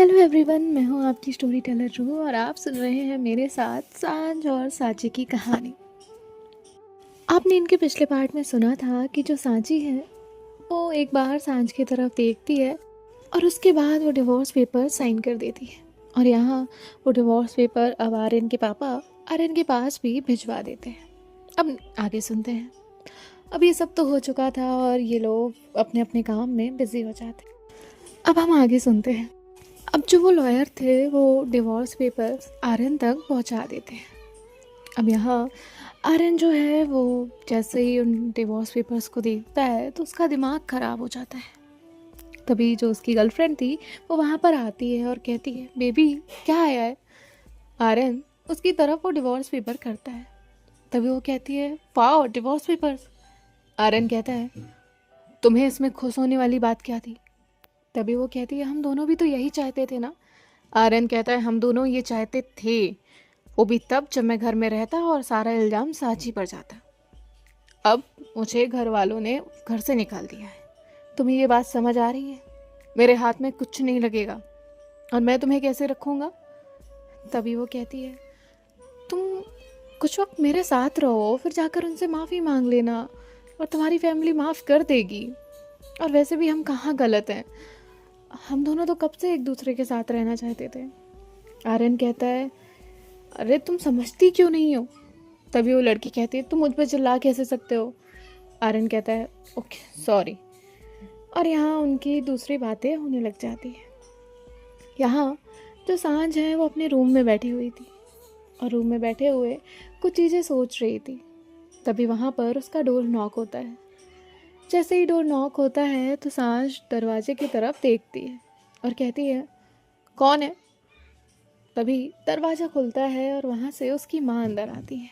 Hello everyone, मैं हूँ आपकी स्टोरी टेलर रू और आप सुन रहे हैं मेरे साथ सांझ और सांची की कहानी। आपने इनके पिछले पार्ट में सुना था कि जो सांची है वो एक बार सांझ की तरफ देखती है और उसके बाद वो डिवोर्स पेपर साइन कर देती है। और यहाँ वो डिवोर्स पेपर अब आर्यन के पापा आर्यन के पास भी भिजवा देते हैं। अब आगे सुनते हैं। अब ये सब तो हो चुका था और ये लोग अपने अपने काम में बिजी हो जाते हैं। अब हम आगे सुनते हैं। अब जो वो लॉयर थे वो डिवोर्स पेपर्स आर्यन तक पहुंचा देते हैं। अब यहाँ आर्यन जो है वो जैसे ही उन डिवोर्स पेपर्स को देखता है तो उसका दिमाग ख़राब हो जाता है। तभी जो उसकी गर्लफ्रेंड थी वो वहाँ पर आती है और कहती है, बेबी क्या आया है। आर्यन उसकी तरफ वो डिवोर्स पेपर करता है। तभी वो कहती है, वाओ डिवोर्स पेपर्स। आर्यन कहता है, तुम्हें इसमें खुश होने वाली बात क्या थी। तभी वो कहती है, हम दोनों भी तो यही चाहते थे ना। आर्यन कहता है, हम दोनों ये चाहते थे, वो भी तब जब मैं घर में रहता और सारा इल्ज़ाम सांची पर जाता। अब मुझे घर वालों ने घर से निकाल दिया है। तुम्हें ये बात समझ आ रही है? मेरे हाथ में कुछ नहीं लगेगा और मैं तुम्हें कैसे रखूँगा। तभी वो कहती है, तुम कुछ वक्त मेरे साथ रहो, फिर जाकर उनसे माफ़ी मांग लेना और तुम्हारी फैमिली माफ़ कर देगी। और वैसे भी हम कहाँ गलत हैं, हम दोनों तो कब से एक दूसरे के साथ रहना चाहते थे। आर्यन कहता है, अरे तुम समझती क्यों नहीं हो। तभी वो लड़की कहती है, तुम मुझ पर चिल्ला कैसे सकते हो। आर्यन कहता है, ओके सॉरी। और यहाँ उनकी दूसरी बातें होने लग जाती है। यहाँ जो सांझ है वो अपने रूम में बैठी हुई थी और रूम में बैठे हुए कुछ चीज़ें सोच रही थी। तभी वहाँ पर उसका डोर नॉक होता है। जैसे ही डोर नॉक होता है तो सांझ दरवाजे की तरफ देखती है और कहती है, कौन है। तभी दरवाज़ा खुलता है और वहाँ से उसकी माँ अंदर आती है।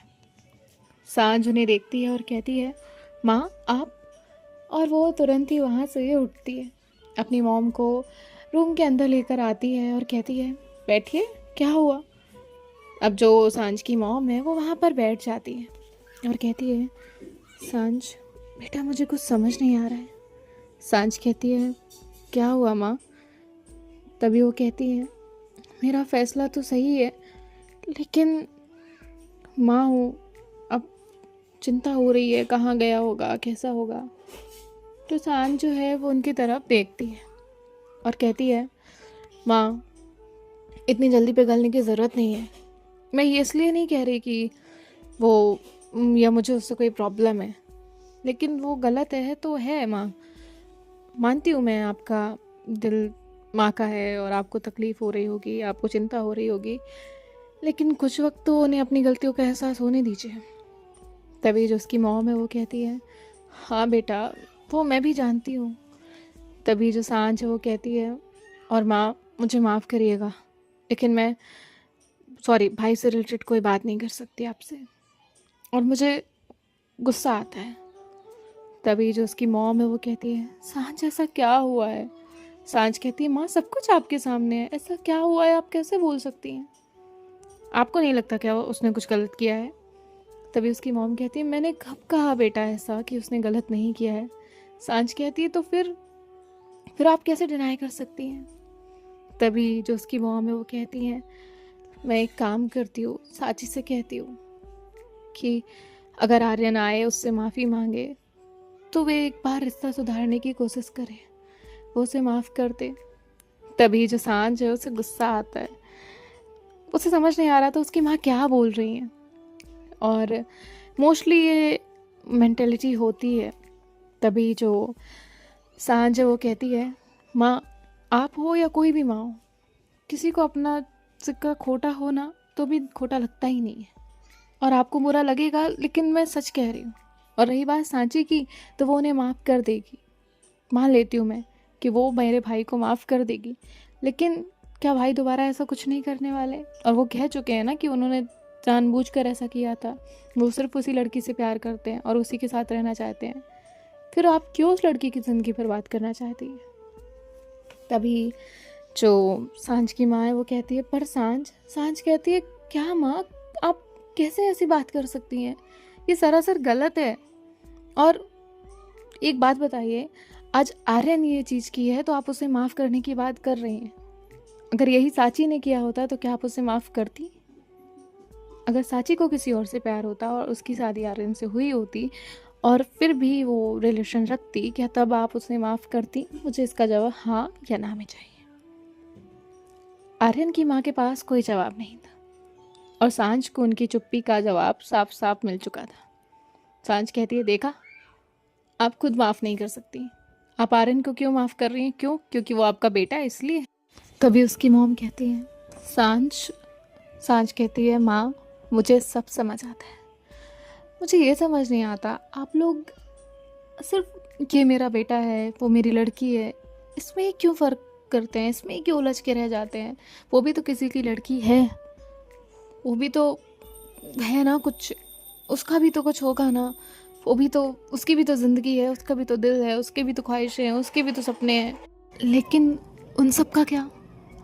सांझ उन्हें देखती है और कहती है, माँ आप। और वो तुरंत ही वहाँ से उठती है, अपनी मॉम को रूम के अंदर लेकर आती है और कहती है, बैठिए क्या हुआ। अब जो सांझ की मॉम है वो वहाँ पर बैठ जाती है और कहती है, सांझ बेटा मुझे कुछ समझ नहीं आ रहा है। सांझ कहती है, क्या हुआ माँ। तभी वो कहती है, मेरा फैसला तो सही है लेकिन माँ हूँ, अब चिंता हो रही है, कहाँ गया होगा, कैसा होगा। तो सांझ जो है वो उनकी तरफ देखती है और कहती है, माँ इतनी जल्दी पिघलने की ज़रूरत नहीं है। मैं ये इसलिए नहीं कह रही कि वो या मुझे उससे कोई प्रॉब्लम है, लेकिन वो गलत है तो है माँ। मानती हूँ मैं आपका दिल माँ का है और आपको तकलीफ़ हो रही होगी, आपको चिंता हो रही होगी, लेकिन कुछ वक्त तो उन्हें अपनी गलतियों का एहसास होने दीजिए। तभी जो उसकी मॉम है वो कहती है, हाँ बेटा वो मैं भी जानती हूँ। तभी जो सांझ है वो कहती है, और माँ मुझे माफ़ करिएगा लेकिन मैं सॉरी भाई से रिलेटेड कोई बात नहीं कर सकती आपसे, और मुझे गुस्सा आता है। तभी जो उसकी मॉम है वो कहती है, सांझ ऐसा क्या हुआ है। सांझ कहती है, माँ सब कुछ आपके सामने है, ऐसा क्या हुआ है आप कैसे बोल सकती हैं। आपको नहीं लगता क्या उसने कुछ गलत किया है। तभी उसकी मॉम कहती है, मैंने कब कहा बेटा ऐसा कि उसने गलत नहीं किया है। सांझ कहती है, तो फिर आप कैसे डिनाई कर सकती हैं। तभी जो उसकी मॉम है वो कहती है, मैं एक काम करती हूँ, साची से कहती हूँ कि अगर आर्यन आए उससे माफ़ी मांगे तो वे एक बार रिश्ता सुधारने की कोशिश करें, वो उसे माफ़ कर दे। तभी जो सांझ है उसे गुस्सा आता है, उसे समझ नहीं आ रहा था उसकी माँ क्या बोल रही हैं। और मोस्टली ये मेंटेलिटी होती है। तभी जो सांझ है वो कहती है, माँ आप हो या कोई भी माँ हो, किसी को अपना सिक्का खोटा हो ना तो भी खोटा लगता ही नहीं है, और आपको बुरा लगेगा लेकिन मैं सच कह रही हूँ। और रही बात सांची की, तो वो उन्हें माफ़ कर देगी। मान लेती हूँ मैं कि वो मेरे भाई को माफ़ कर देगी, लेकिन क्या भाई दोबारा ऐसा कुछ नहीं करने वाले। और वो कह चुके हैं ना कि उन्होंने जानबूझकर ऐसा किया था, वो सिर्फ उसी लड़की से प्यार करते हैं और उसी के साथ रहना चाहते हैं। फिर आप क्यों उस लड़की की ज़िंदगी पर बात करना चाहती हैं। तभी जो सांझ की माँ है वो कहती है, पर सांझ कहती है, क्या माँ आप कैसे ऐसी बात कर सकती हैं, ये सरासर गलत है। और एक बात बताइए, आज आर्यन ये चीज़ की है तो आप उसे माफ़ करने की बात कर रही हैं। अगर यही साची ने किया होता तो क्या आप उसे माफ़ करती? अगर साची को किसी और से प्यार होता और उसकी शादी आर्यन से हुई होती और फिर भी वो रिलेशन रखती, क्या तब आप उसे माफ़ करती? मुझे इसका जवाब हाँ या ना में चाहिए। आर्यन की माँ के पास कोई जवाब नहीं था और सांझ को उनकी चुप्पी का जवाब साफ साफ मिल चुका था। सांझ कहती है, देखा, आप खुद माफ़ नहीं कर सकती। आप आर्यन को क्यों माफ़ कर रही हैं? क्यों? क्योंकि वो आपका बेटा है इसलिए। तभी उसकी मॉम कहती है, सांझ सांझ कहती है, माँ मुझे सब समझ आता है, मुझे ये समझ नहीं आता आप लोग सिर्फ ये मेरा बेटा है, वो मेरी लड़की है, इसमें क्यों फ़र्क करते हैं, इसमें क्यों उलझ के रह जाते हैं। वो भी तो किसी की लड़की है, वो भी तो है ना कुछ, उसका भी तो कुछ होगा ना, वो भी तो, उसकी भी तो ज़िंदगी है, उसका भी तो दिल है, उसके भी तो ख्वाहिशें हैं, उसके भी तो सपने हैं। लेकिन उन सब का क्या?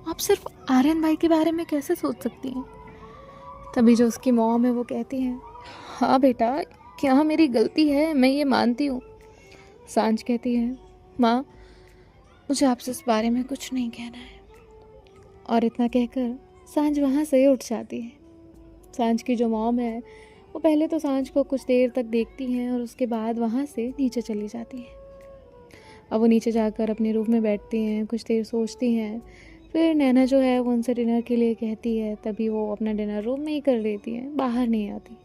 आप सिर्फ आर्यन भाई के बारे में कैसे सोच सकती हैं? तभी जो उसकी मॉम है वो कहती है, हाँ बेटा, क्या मेरी गलती है, मैं ये मानती हूँ। सांझ कहती है, माँ मुझे आपसे इस बारे में कुछ नहीं कहना है। और इतना कहकर सांझ वहाँ से उठ जाती है। सांझ की जो मॉम है वो पहले तो सांझ को कुछ देर तक देखती हैं और उसके बाद वहाँ से नीचे चली जाती है। अब वो नीचे जाकर अपने रूम में बैठती हैं, कुछ देर सोचती हैं। फिर नैना जो है वो उनसे डिनर के लिए कहती है, तभी वो अपना डिनर रूम में ही कर लेती हैं, बाहर नहीं आती।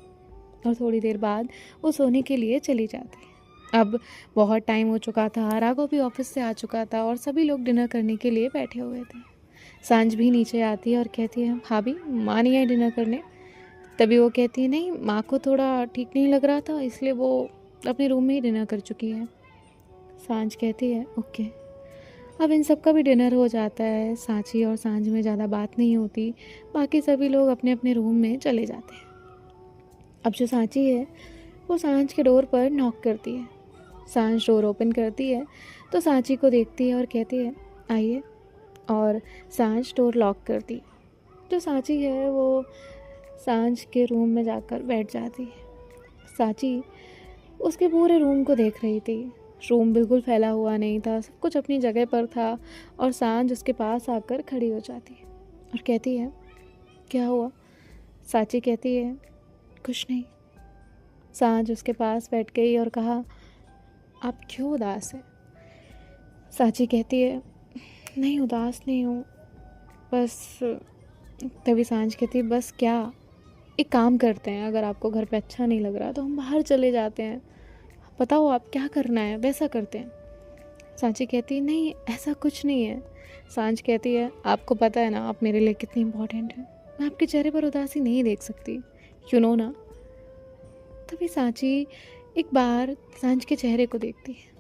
और थोड़ी देर बाद वो सोने के लिए चली जाती है। अब बहुत टाइम हो चुका था, राघव भी ऑफिस से आ चुका था और सभी लोग डिनर करने के लिए बैठे हुए थे। सांझ भी नीचे आती है और कहती है, भाभी माँ नहीं आई डिनर करने? तभी वो कहती है, नहीं, माँ को थोड़ा ठीक नहीं लग रहा था, इसलिए वो अपने रूम में ही डिनर कर चुकी है। सांझ कहती है, ओके। अब इन सब का भी डिनर हो जाता है। सांची और सांझ में ज़्यादा बात नहीं होती, बाकी सभी लोग अपने अपने रूम में चले जाते हैं। अब जो सांची है वो सांझ के डोर पर नॉक करती है। सांझ डोर ओपन करती है तो सांची को देखती है और कहती है, आइए। और सांझ डोर लॉक करती है। जो सांची है वो सांझ के रूम में जाकर बैठ जाती है। सांची उसके पूरे रूम को देख रही थी। रूम बिल्कुल फैला हुआ नहीं था, सब कुछ अपनी जगह पर था। और सांझ उसके पास आकर खड़ी हो जाती है और कहती है, क्या हुआ? सांची कहती है, कुछ नहीं। सांझ उसके पास बैठ गई और कहा, आप क्यों उदास हैं? सांची कहती है, नहीं उदास नहीं हूँ, बस। तभी सांझ कहती है, बस क्या? एक काम करते हैं, अगर आपको घर पे अच्छा नहीं लग रहा तो हम बाहर चले जाते हैं, बताओ आप क्या करना है, वैसा करते हैं। सांची कहती है, नहीं ऐसा कुछ नहीं है। सांझ कहती है, आपको पता है ना आप मेरे लिए कितनी इंपॉर्टेंट है, मैं आपके चेहरे पर उदासी नहीं देख सकती, यू नो ना। तभी सांची एक बार सांझ के चेहरे को देखती है,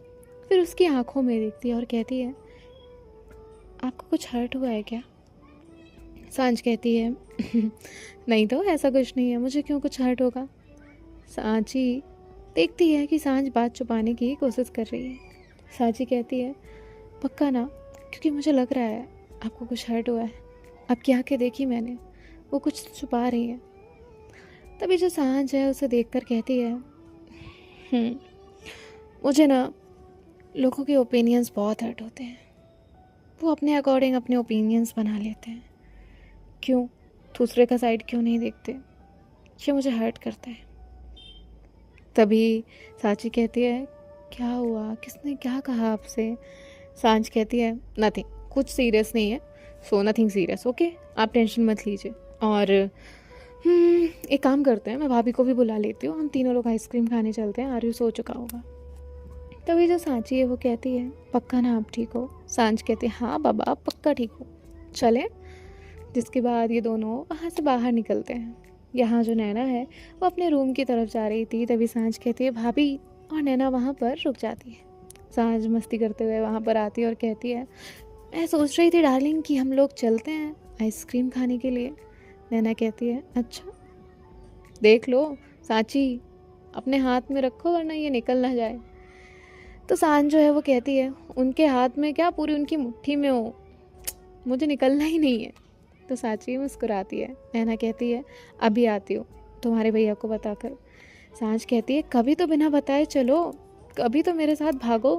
फिर उसकी आंखों में देखती है और कहती है, आपको कुछ हर्ट हुआ है क्या? सांझ कहती है, नहीं तो ऐसा कुछ नहीं है, मुझे क्यों कुछ हर्ट होगा। सांची देखती है कि सांझ बात छुपाने की कोशिश कर रही है। सांची कहती है, पक्का ना? क्योंकि मुझे लग रहा है आपको कुछ हर्ट हुआ है, आपकी आंखें देखी मैंने, वो कुछ छुपा रही है। तभी जो सांझ है उसे देखकर कहती है, मुझे ना लोगों के ओपिनियंस बहुत हर्ट होते हैं, वो अपने अकॉर्डिंग अपने ओपिनियंस बना लेते हैं, क्यों दूसरे का साइड क्यों नहीं देखते, ये मुझे हर्ट करता है। तभी सांची कहती है, क्या हुआ, किसने क्या कहा आपसे? सांझ कहती है, नथिंग, कुछ सीरियस नहीं है, सो नथिंग सीरियस, ओके, आप टेंशन मत लीजिए। और एक काम करते हैं, मैं भाभी को भी बुला लेती हूँ, हम तीनों लोग आइसक्रीम खाने चलते हैं, आर्यू सो चुका होगा। तभी जो सांची है वो कहती है, पक्का ना आप ठीक हो? सांझ कहती है, हाँ बाबा पक्का ठीक हो, चलें। जिसके बाद ये दोनों वहाँ से बाहर निकलते हैं। यहाँ जो नैना है वो अपने रूम की तरफ जा रही थी, तभी सांझ कहती है, भाभी, और नैना वहाँ पर रुक जाती है। सांझ मस्ती करते हुए वहाँ पर आती है और कहती है, मैं सोच रही थी डार्लिंग कि हम लोग चलते हैं आइसक्रीम खाने के लिए। नैना कहती है, अच्छा, देख लो सांची, अपने हाथ में रखो वरना ये निकल ना जाए। तो सांझ जो है वो कहती है, उनके हाथ में क्या, पूरी उनकी मुट्ठी में हो, मुझे निकलना ही नहीं है। तो सांची मुस्कुराती है। नैना कहती है, अभी आती हूँ तुम्हारे भैया को बताकर। सांझ कहती है, कभी तो बिना बताए चलो, कभी तो मेरे साथ भागो।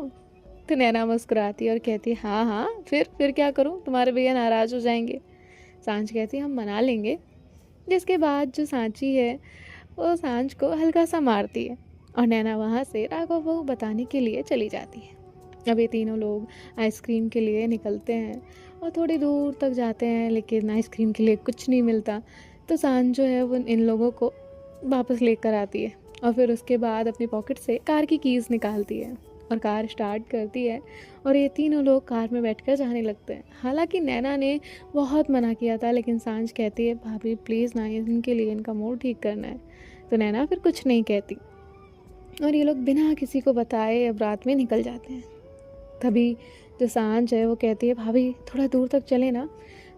तो नैना मुस्कुराती है और कहती है हाँ हाँ, फिर क्या करूँ, तुम्हारे भैया नाराज़ हो जाएंगे। सांझ कहती है हम मना लेंगे। जिसके बाद जो सांची है वो सांझ को हल्का सा मारती है और नैना वहाँ से राघव को बताने के लिए चली जाती है। अब ये तीनों लोग आइसक्रीम के लिए निकलते हैं और थोड़ी दूर तक जाते हैं, लेकिन आइसक्रीम के लिए कुछ नहीं मिलता। तो सांझ जो है वो इन लोगों को वापस लेकर आती है और फिर उसके बाद अपनी पॉकेट से कार की कीज़ निकालती है और कार स्टार्ट करती है और ये तीनों लोग कार में बैठकर जाने लगते हैं। हालांकि नैना ने बहुत मना किया था, लेकिन सांझ कहती है भाभी प्लीज़ ना, इनके लिए इनका मूड ठीक करना है। तो नैना फिर कुछ नहीं कहती और ये लोग बिना किसी को बताए अब रात में निकल जाते हैं। तभी जो सांझ है वो कहती है भाभी थोड़ा दूर तक चले ना।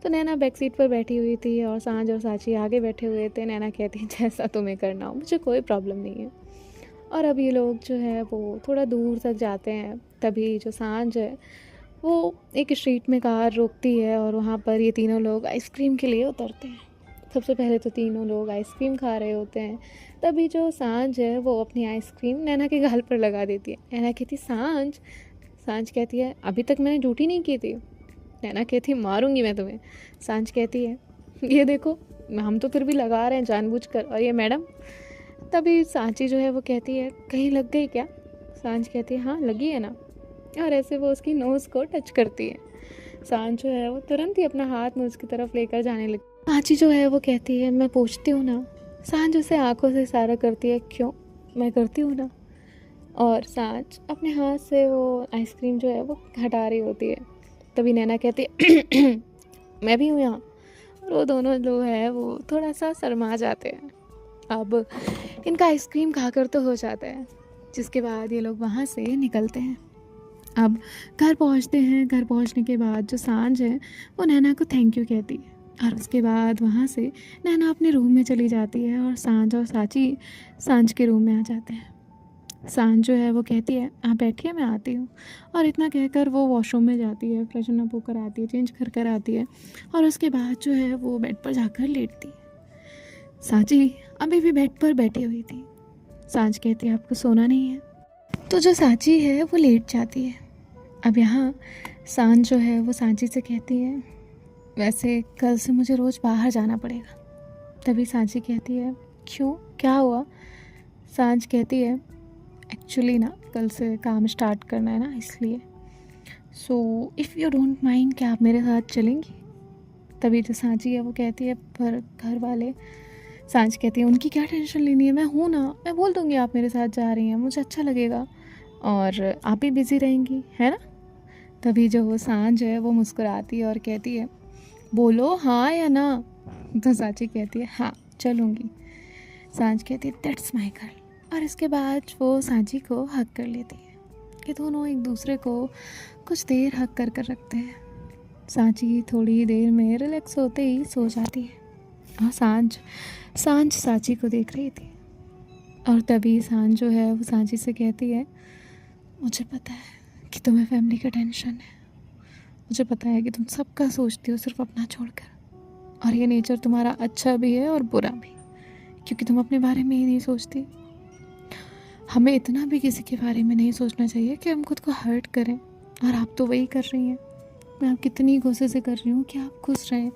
तो नैना बैक सीट पर बैठी हुई थी और सांझ और साची आगे बैठे हुए थे। नैना कहती है जैसा तुम्हें करना हो, मुझे कोई प्रॉब्लम नहीं है। और अब ये लोग जो है वो थोड़ा दूर तक जाते हैं। तभी जो सांझ है वो एक स्ट्रीट में कार रोकती है और वहाँ पर ये तीनों लोग आइसक्रीम के लिए उतरते हैं। सबसे पहले तो तीनों लोग आइसक्रीम खा रहे होते हैं। तभी जो सांझ है वो अपनी आइसक्रीम नैना के गाल पर लगा देती है। नैना कहती सांझ। सांझ कहती है अभी तक मैंने ड्यूटी नहीं की थी। नैना कहती मारूंगी मैं तुम्हें। सांझ कहती है ये देखो, हम तो फिर भी लगा रहे हैं जानबूझकर, और ये मैडम। तभी सांची जो है वो कहती है कहीं लग गई क्या। सांझ कहती है हाँ लगी है ना, और ऐसे वो उसकी नोज़ को टच करती है। सांझ जो है वो तुरंत ही अपना हाथ नोज़ की तरफ लेकर जाने लगती। सांची जो है वो कहती है मैं पूछती हूँ ना। सांझ उसे आंखों से इशारा करती है क्यों, मैं करती हूँ ना। और सांझ अपने हाथ से वो आइसक्रीम जो है वो हटा रही होती है। तभी नैना कहती है मैं भी हूँ यहाँ। और वो दोनों लोग हैं वो थोड़ा सा शर्मा जाते हैं। अब इनका आइसक्रीम खाकर तो हो जाता है, जिसके बाद ये लोग वहाँ से निकलते हैं। अब घर पहुँचते हैं। घर पहुँचने के बाद जो सांझ है वो नैना को थैंक यू कहती है और उसके बाद वहाँ से नैना अपने रूम में चली जाती है और सांझ और साची सांझ के रूम में आ जाते हैं। सांझ जो है वो कहती है आप बैठिए मैं आती हूँ, और इतना कहकर वो वॉशरूम में जाती है, फ्रेशन अप होकर आती है, चेंज कर आती है और उसके बाद जो है वो बेड पर जाकर लेटती है। सांची अभी भी बेड पर बैठी हुई थी। सांझ कहती है आपको सोना नहीं है। तो जो सांची है वो लेट जाती है। अब यहाँ सांझ जो है वो सांची से कहती है वैसे कल से मुझे रोज़ बाहर जाना पड़ेगा। तभी सांची कहती है क्यों, क्या हुआ। सांझ कहती है एक्चुअली ना कल से काम स्टार्ट करना है ना, इसलिए so if you don't mind क्या आप मेरे साथ चलेंगी। तभी जो सांची है वो कहती है पर घर वाले। सांझ कहती है उनकी क्या टेंशन लेनी है, मैं हूँ ना, मैं बोल दूँगी आप मेरे साथ जा रही हैं, मुझे अच्छा लगेगा और आप भी बिज़ी रहेंगी, है ना। तभी जो वो सांझ है वो मुस्कुराती है और कहती है बोलो हाँ या ना। तो सांची कहती है हाँ चलूँगी। सांझ कहती है दैट्स माय गर्ल, और इसके बाद वो सांची को हक कर लेती है कि दोनों एक दूसरे को कुछ देर हक कर कर रखते हैं। सांची थोड़ी ही देर में रिलैक्स होते ही सो जाती है और सांझ सांची को देख रही थी। और तभी सांझ जो है वो सांची से कहती है मुझे पता है कि तुम्हें फैमिली का टेंशन है, मुझे पता है कि तुम सबका सोचती हो सिर्फ अपना छोड़कर, और ये नेचर तुम्हारा अच्छा भी है और बुरा भी, क्योंकि तुम अपने बारे में ही नहीं सोचती। हमें इतना भी किसी के बारे में नहीं सोचना चाहिए कि हम खुद को हर्ट करें, और आप तो वही कर रही हैं। मैं आप कितनी कोशिशें कर रही हूँ कि आप खुश रहें,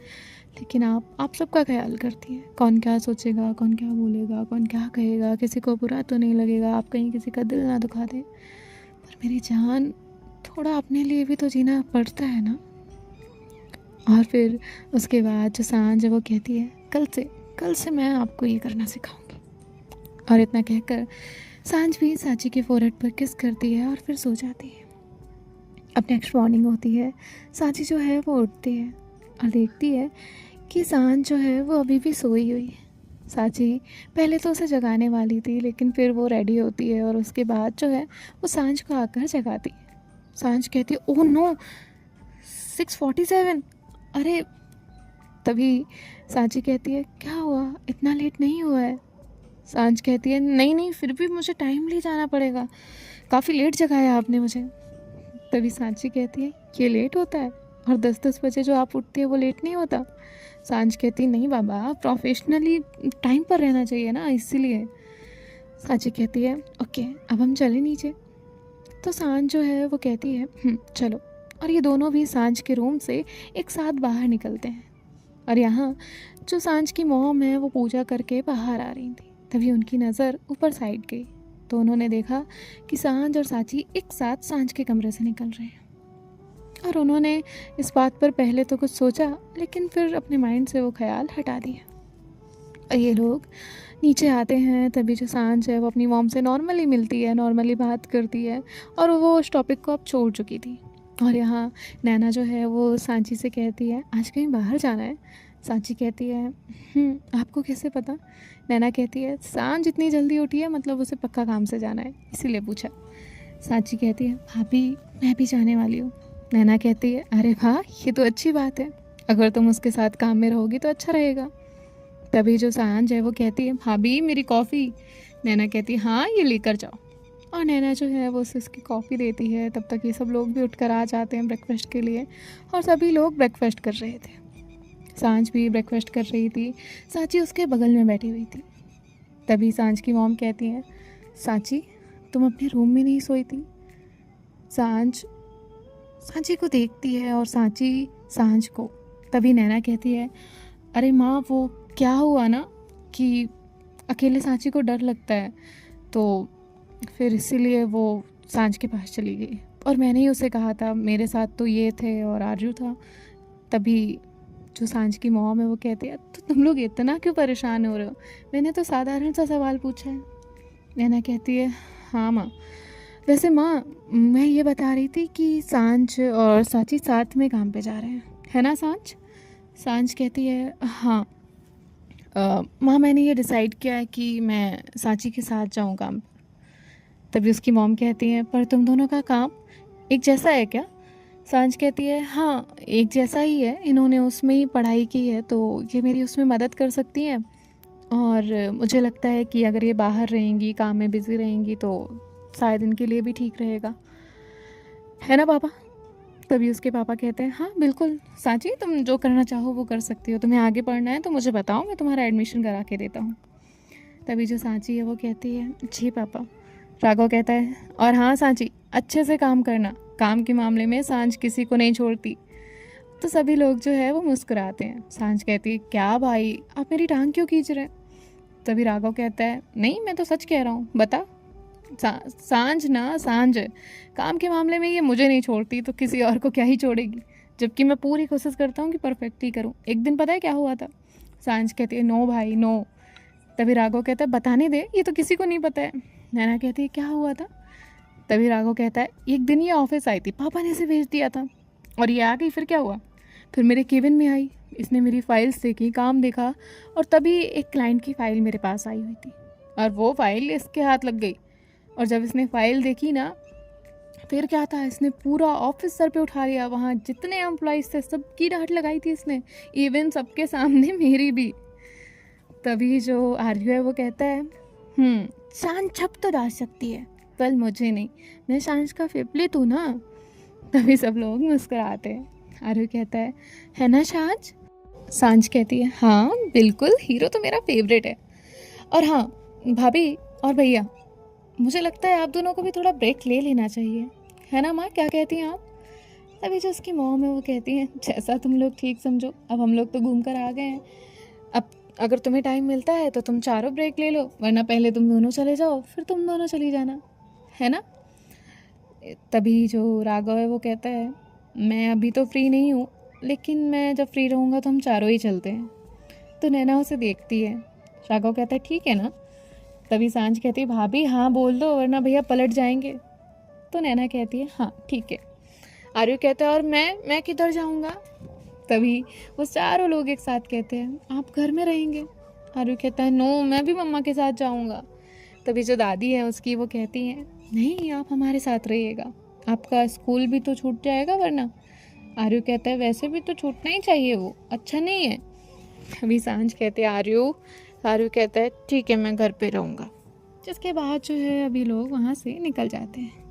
लेकिन आप सबका ख्याल करती हैं। कौन क्या सोचेगा, कौन क्या बोलेगा, कौन क्या कहेगा, किसी को बुरा तो नहीं लगेगा, आप कहीं किसी का दिल ना दुखा दें। पर मेरी जान, थोड़ा अपने लिए भी तो जीना पड़ता है ना। और फिर उसके बाद जो सांझ है वो कहती है कल से मैं आपको ये करना सिखाऊंगी। और इतना कहकर सांझ भी सांची के फोरहेड पर किस करती है और फिर सो जाती है। अब नेक्स्ट मॉर्निंग होती है। सांची जो है वो उठती है और देखती है कि सांझ जो है वो अभी भी सोई हुई है। सांची पहले तो उसे जगाने वाली थी, लेकिन फिर वो रेडी होती है और उसके बाद जो है वो सांझ को आकर जगाती है। सांझ कहती है ओह नो 6:47, अरे। तभी सांची कहती है क्या हुआ, इतना लेट नहीं हुआ है। सांझ कहती है नहीं फिर भी मुझे टाइमली जाना पड़ेगा, काफ़ी लेट जगाया आपने मुझे। तभी सांची कहती है ये लेट होता है, और 10-10 बजे जो आप उठती है वो लेट नहीं होता। सांझ कहती है नहीं बाबा, प्रोफेशनली टाइम पर रहना चाहिए ना, इसीलिए। सांची कहती है ओके अब हम चले नीचे। तो सांझ जो है वो कहती है चलो। और ये दोनों भी सांझ के रूम से एक साथ बाहर निकलते हैं। और यहाँ जो सांझ की मॉम है वो पूजा करके बाहर आ रही थी। तभी उनकी नज़र ऊपर साइड गई तो उन्होंने देखा कि सांझ और साची एक साथ सांझ के कमरे से निकल रहे हैं। और उन्होंने इस बात पर पहले तो कुछ सोचा, लेकिन फिर अपने माइंड से वो ख्याल हटा दिया। और ये लोग नीचे आते हैं। तभी जो सांझ है वो अपनी मॉम से नॉर्मली मिलती है, नॉर्मली बात करती है, और वो उस टॉपिक को अब छोड़ चुकी थी। और यहाँ नैना जो है वो सांची से कहती है आज कहीं बाहर जाना है। सांची कहती है आपको कैसे पता। नैना कहती है सांझ इतनी जल्दी उठी है, मतलब उसे पक्का काम से जाना है, इसीलिए पूछा। सांची कहती है भाभी मैं भी जाने वाली हूँ। नैना कहती है अरे वाह, ये तो अच्छी बात है, अगर तुम उसके साथ काम में रहोगी तो अच्छा रहेगा। तभी जो सांझ है वो कहती है भाभी मेरी कॉफ़ी। नैना कहती है हाँ ये लेकर जाओ। और नैना जो है वो उसे उसकी कॉफ़ी देती है। तब तक ये सब लोग भी उठकर आ जाते हैं ब्रेकफास्ट के लिए, और सभी लोग ब्रेकफास्ट कर रहे थे। सांझ भी ब्रेकफास्ट कर रही थी, सांची उसके बगल में बैठी हुई थी। तभी सांझ की मॉम कहती है सांची तुम अपने रूम में नहीं सोई थी। सांची को देखती है और सांची सांझ को। तभी नैना कहती है अरे माँ वो क्या हुआ ना कि अकेले सांची को डर लगता है, तो फिर इसीलिए वो सांझ के पास चली गई। और मैंने ही उसे कहा था, मेरे साथ तो ये थे और आर्यू था। तभी जो सांझ की मॉम है वो कहती है तो तुम लोग इतना क्यों परेशान हो रहे हो, मैंने तो साधारण सा सवाल पूछा है। नैना कहती है हाँ माँ, वैसे माँ मैं ये बता रही थी कि सांझ और सांची साथ में काम पे जा रहे हैं, है ना सांझ। सांझ कहती है हाँ माँ मैंने ये डिसाइड किया है कि मैं सांची के साथ जाऊँ काम पर। तभी उसकी मॉम कहती है पर तुम दोनों का काम एक जैसा है क्या। सांझ कहती है हाँ एक जैसा ही है, इन्होंने उसमें ही पढ़ाई की है तो ये मेरी उसमें मदद कर सकती हैं, और मुझे लगता है कि अगर ये बाहर रहेंगी काम में बिज़ी रहेंगी तो शायद इनके लिए भी ठीक रहेगा, है ना पापा। तभी उसके पापा कहते हैं हाँ बिल्कुल सांची, तुम जो करना चाहो वो कर सकती हो, तुम्हें आगे पढ़ना है तो मुझे बताओ, मैं तुम्हारा एडमिशन करा के देता हूँ। तभी जो सांची है वो कहती है जी पापा। राघव कहता है और हाँ सांची अच्छे से काम करना, काम के मामले में सांझ किसी को नहीं छोड़ती। तो सभी लोग जो है वो मुस्कुराते हैं। सांझ कहती है क्या भाई आप मेरी टांग क्यों खींच रहे हैं। तभी राघव कहता है नहीं मैं तो सच कह रहा हूँ, बता। सांझ ना सांझ, काम के मामले में ये मुझे नहीं छोड़ती तो किसी और को क्या ही छोड़ेगी, जबकि मैं पूरी कोशिश करता हूँ कि परफेक्ट ही करूँ। एक दिन पता है क्या हुआ था। सांझ कहती है नो भाई नो। तभी राघव कहता है बताने दे, ये तो किसी को नहीं पता है। नैना कहती है क्या हुआ था। तभी राघव कहता है एक दिन ये ऑफिस आई थी, पापा ने इसे भेज दिया था और ये आ गई, फिर क्या हुआ। फिर मेरे केबिन में आई, इसने मेरी फाइल्स देखी, काम देखा, और तभी एक क्लाइंट की फ़ाइल मेरे पास आई हुई थी और वो फाइल इसके हाथ लग गई। और जब इसने फ़ाइल देखी ना, फिर क्या था, इसने पूरा ऑफिस सर पे उठा लिया। वहाँ जितने एम्प्लॉइज़ थे सबकी डांट लगाई थी इसने, इवन सबके सामने मेरी भी। तभी जो आर्यू है वो कहता है शान छप तो डाल सकती है, कल मुझे नहीं, मैं सांझ का फेवरेट हूँ ना। तभी सब लोग मुस्कुराते हैं। आर्यू कहता है ना सांझ। सांझ कहती है हाँ बिल्कुल, हीरो तो मेरा फेवरेट है। और हाँ भाभी और भैया, मुझे लगता है आप दोनों को भी थोड़ा ब्रेक ले लेना चाहिए, है ना माँ, क्या कहती हैं आप। तभी जो उसकी मॉम है वो कहती है जैसा तुम लोग ठीक समझो, अब हम लोग तो घूम कर आ गए हैं, अब अगर तुम्हें टाइम मिलता है तो तुम चारों ब्रेक ले लो, वरना पहले तुम दोनों चले जाओ फिर तुम दोनों चली जाना, है ना। तभी जो राघव है वो कहता है मैं अभी तो फ्री नहीं हूँ, लेकिन मैं जब फ्री रहूँगा तो हम चारों ही चलते हैं। तो नैना उसे देखती है। राघव कहता है ठीक है ना। तभी सांझ कहती है भाभी हाँ बोल दो, वरना भैया पलट जाएंगे। तो नैना कहती है हाँ ठीक है। आर्यू कहता है और मैं किधर जाऊँगा। तभी वो चारों लोग एक साथ कहते हैं आप घर में रहेंगे। आर्यू कहता है नो मैं भी मम्मा के साथ जाऊँगा। तभी जो दादी है उसकी वो कहती हैं नहीं आप हमारे साथ रहिएगा, आपका स्कूल भी तो छूट जाएगा वरना। आर्यू कहता है वैसे भी तो छूटना ही चाहिए, वो अच्छा नहीं है। अभी सांझ कहते हैं आर्यू कहता है ठीक है मैं घर पे रहूँगा। जिसके बाद जो है अभी लोग वहाँ से निकल जाते हैं।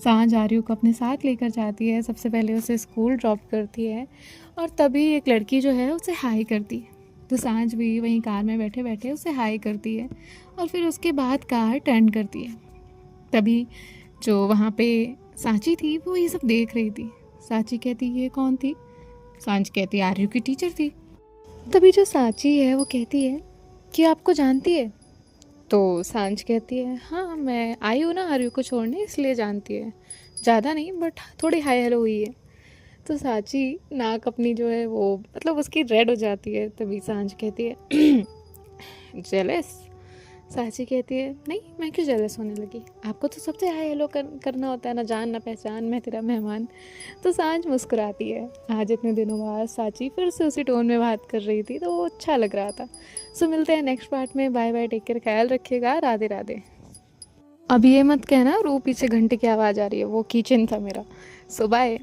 सांझ आर्यू को अपने साथ लेकर जाती है, सबसे पहले उसे स्कूल ड्रॉप करती है और तभी एक लड़की जो है उसे हाई करती है। तो सांझ भी वहीं कार में बैठे बैठे उसे हाई करती है और फिर उसके बाद कार टर्न करती है। तभी जो वहाँ पे सांची थी वो ये सब देख रही थी। सांची कहती ये कौन थी? सांच कहती आर्यू की टीचर थी। तभी जो सांची है वो कहती है कि आपको जानती है? तो सांच कहती है हाँ, मैं आई हूँ ना आर्यू को छोड़ने, इसलिए जानती है। ज़्यादा नहीं, बट थोड़ी हाई हेलो हुई है। तो सांची नाक अपनी जो है वो मतलब उसकी रेड हो जाती है। तभी सांच कहती है जेलस? सांची कहती है नहीं, मैं क्यों जेलस होने लगी? आपको तो सबसे हाई हेलो करना होता है ना, जान ना पहचान, मैं तेरा मेहमान। तो सांच मुस्कुराती है। आज इतने दिनों बाद सांची फिर से उसी टोन में बात कर रही थी तो वो अच्छा लग रहा था। सो मिलते हैं नेक्स्ट पार्ट में। बाय बाय, टेक केयर, ख्याल रखिएगा, राधे राधे। अब ये मत कहना रू पीछे घंटे की आवाज़ आ रही है, वो किचन था मेरा। सो बाय।